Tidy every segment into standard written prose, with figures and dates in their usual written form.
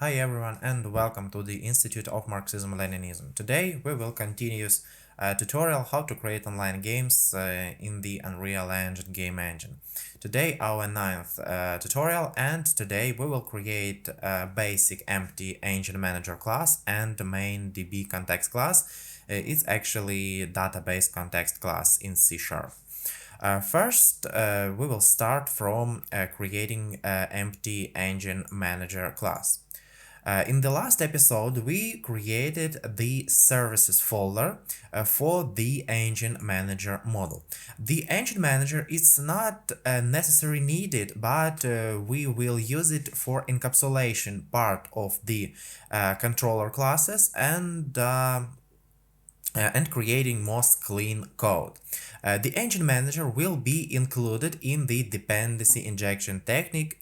Hi everyone and welcome to the Institute of Marxism-Leninism. Today we will continue a tutorial how to create online games in the Unreal Engine game engine. Today our ninth tutorial, and today we will create a basic empty EngineManager class and the main DbContext class. It's actually database context class in C#. First, we will start from creating an empty EngineManager class. In the last episode, we created the services folder for the EngineManager model. The EngineManager is not necessarily needed, but we will use it for encapsulation part of the controller classes and creating most clean code. The EngineManager will be included in the dependency injection technique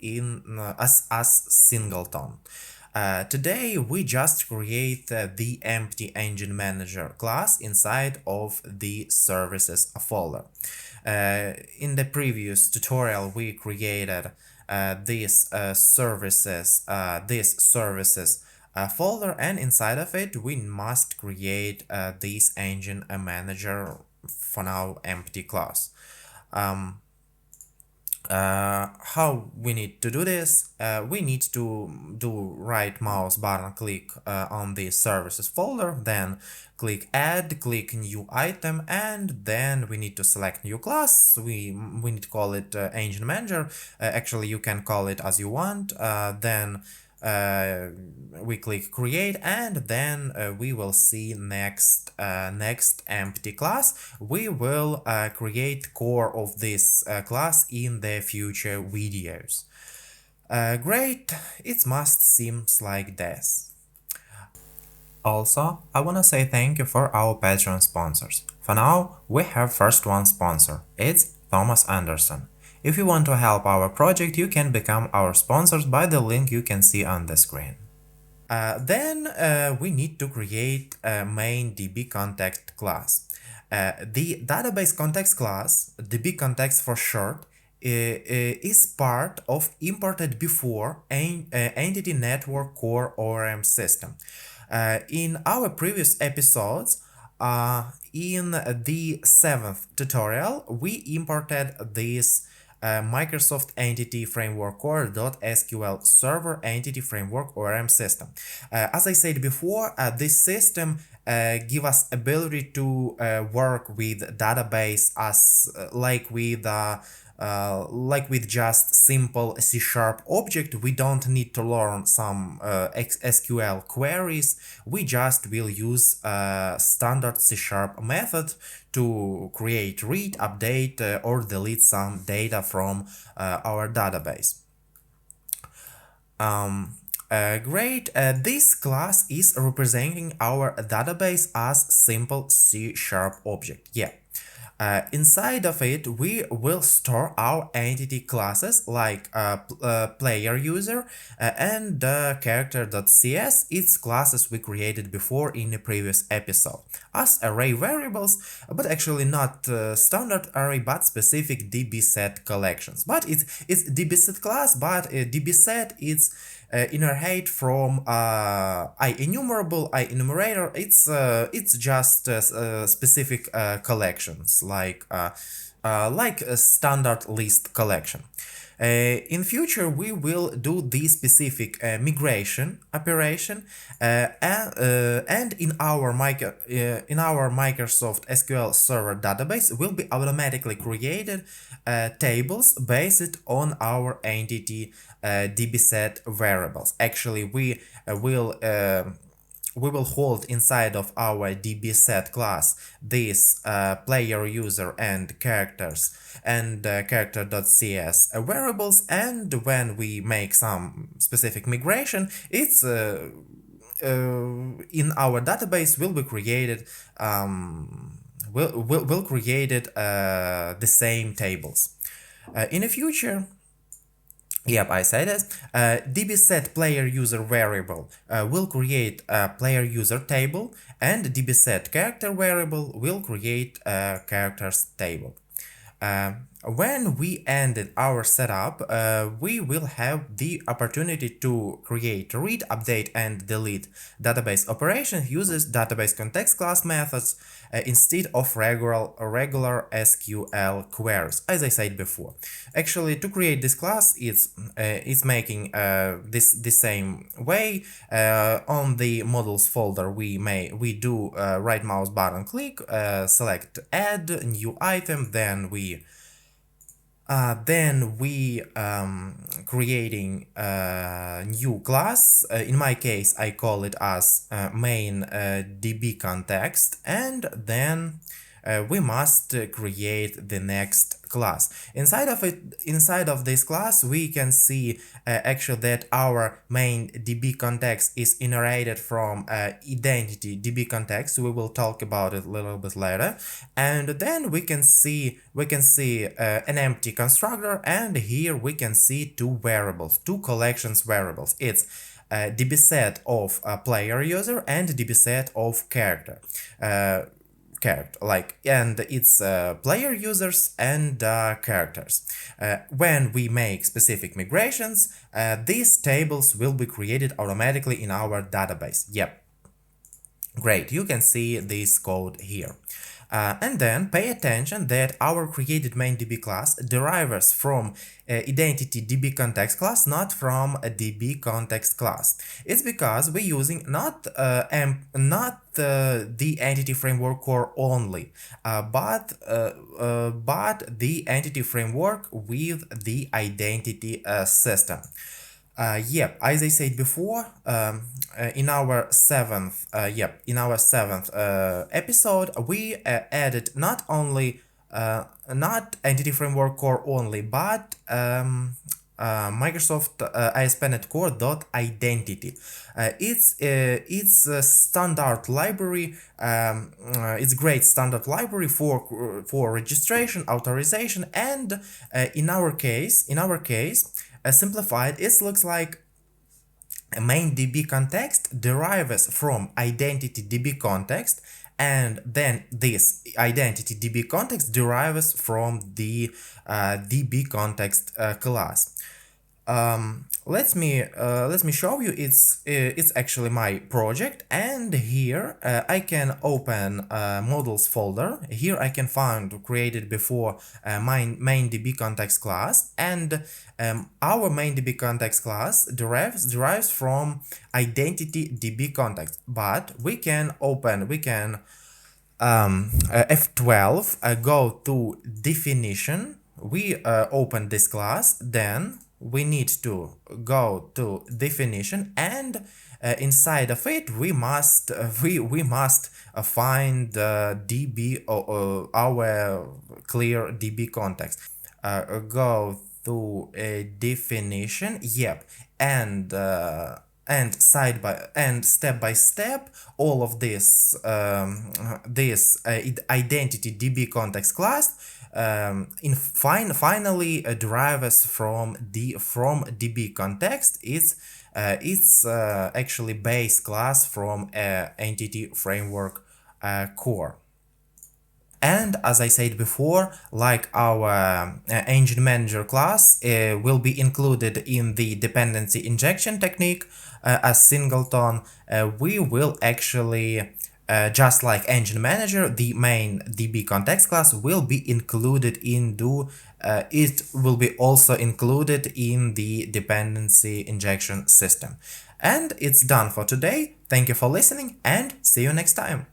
as singleton. Today we just create the empty EngineManager class inside of the services folder. In the previous tutorial we created this services folder, and inside of it we must create this EngineManager for now empty class. How we need to do this? We need to do right mouse button click on the services folder, then click add, click new item, and then we need to select new class. We need to call it EngineManager. Actually you can call it as you want. Then we click create, and then we will see next empty class. We will create core of this class in the future videos. Great, it must seems like this. Also, I wanna say thank you for our Patreon sponsors. For now, we have first one sponsor. It's Thomas Anderson. If you want to help our project, you can become our sponsors by the link you can see on the screen. Then we need to create a main DbContext class. The database context class, DbContext for short, is part of imported before Entity Network Core ORM system. In our previous episodes, in the 7th tutorial, we imported this Microsoft Entity Framework Core.SQL Server Entity Framework ORM system. As I said before, this system give us ability to work with database as like with just simple C# object. We don't need to learn some SQL queries. We just will use standard C# method to create, read, update, or delete some data from our database. Great, this class is representing our database as simple C# object. Yeah. Inside of it, we will store our entity classes like player user and character.cs. It's classes we created before in the previous episode as array variables, but actually not standard array, but specific dbset collections. But it's dbset class, but dbset it's inherit from IEnumerable, IEnumerator. It's just specific collections like a standard list collection. In future, we will do the specific migration operation, and in our Microsoft SQL Server database will be automatically created tables based on our entity dbset variables. Actually, we will hold inside of our dbset class this player user and characters and character.cs variables, and when we make some specific migration, it's in our database will be created will created the same tables. In the future, yep, I said it. dbset player user variable will create a player user table, and dbset character variable will create a characters table. when we ended our setup, we will have the opportunity to create, read, update, and delete database operation uses database context class methods instead of regular SQL queries, as I said before. Actually, to create this class, it's making this the same way. On the models folder, we do right mouse button click, select add new item, then we creating a new class. In my case, I call it as main DbContext, and then we must create the next class. Inside of this class, we can see actually that our main DbContext is inherited from identity DbContext. We will talk about it a little bit later, and then we can see an empty constructor, and here we can see two variables, two collections variables. It's dbSet of player user and dbSet of character. And it's player users and characters. When we make specific migrations, these tables will be created automatically in our database. Yep, great, you can see this code here. And then pay attention that our created main DB class derives from identity DbContext class, not from a DbContext class. It's because we're using not the entity framework core only, but the entity framework with the identity system. Yep, as I said before, in our seventh episode, we added not only not entity framework core only, but Microsoft ASP.NET Core .identity. It's a standard library. It's great standard library for registration, authorization, and in our case, simplified, it looks like a main DbContext derives from identity DbContext, and then this identity DbContext derives from the DbContext class. Let me show you. It's actually my project, and here I can open models folder. Here I can find created before my main DbContext class, and our main DbContext class derives from identity DbContext. But we can F12, go to definition. We open this class, then we need to go to definition, and inside of it we must find db our clear DbContext. Go to a definition, yep, and step by step all of this identity DbContext class finally derives from DbContext. It's actually base class from entity framework core. And as I said before, like our EngineManager class will be included in the dependency injection technique as singleton, we will actually just like EngineManager, the main DbContext class will be included into it will be also included in the dependency injection system. And it's done for today. Thank you for listening, and see you next time.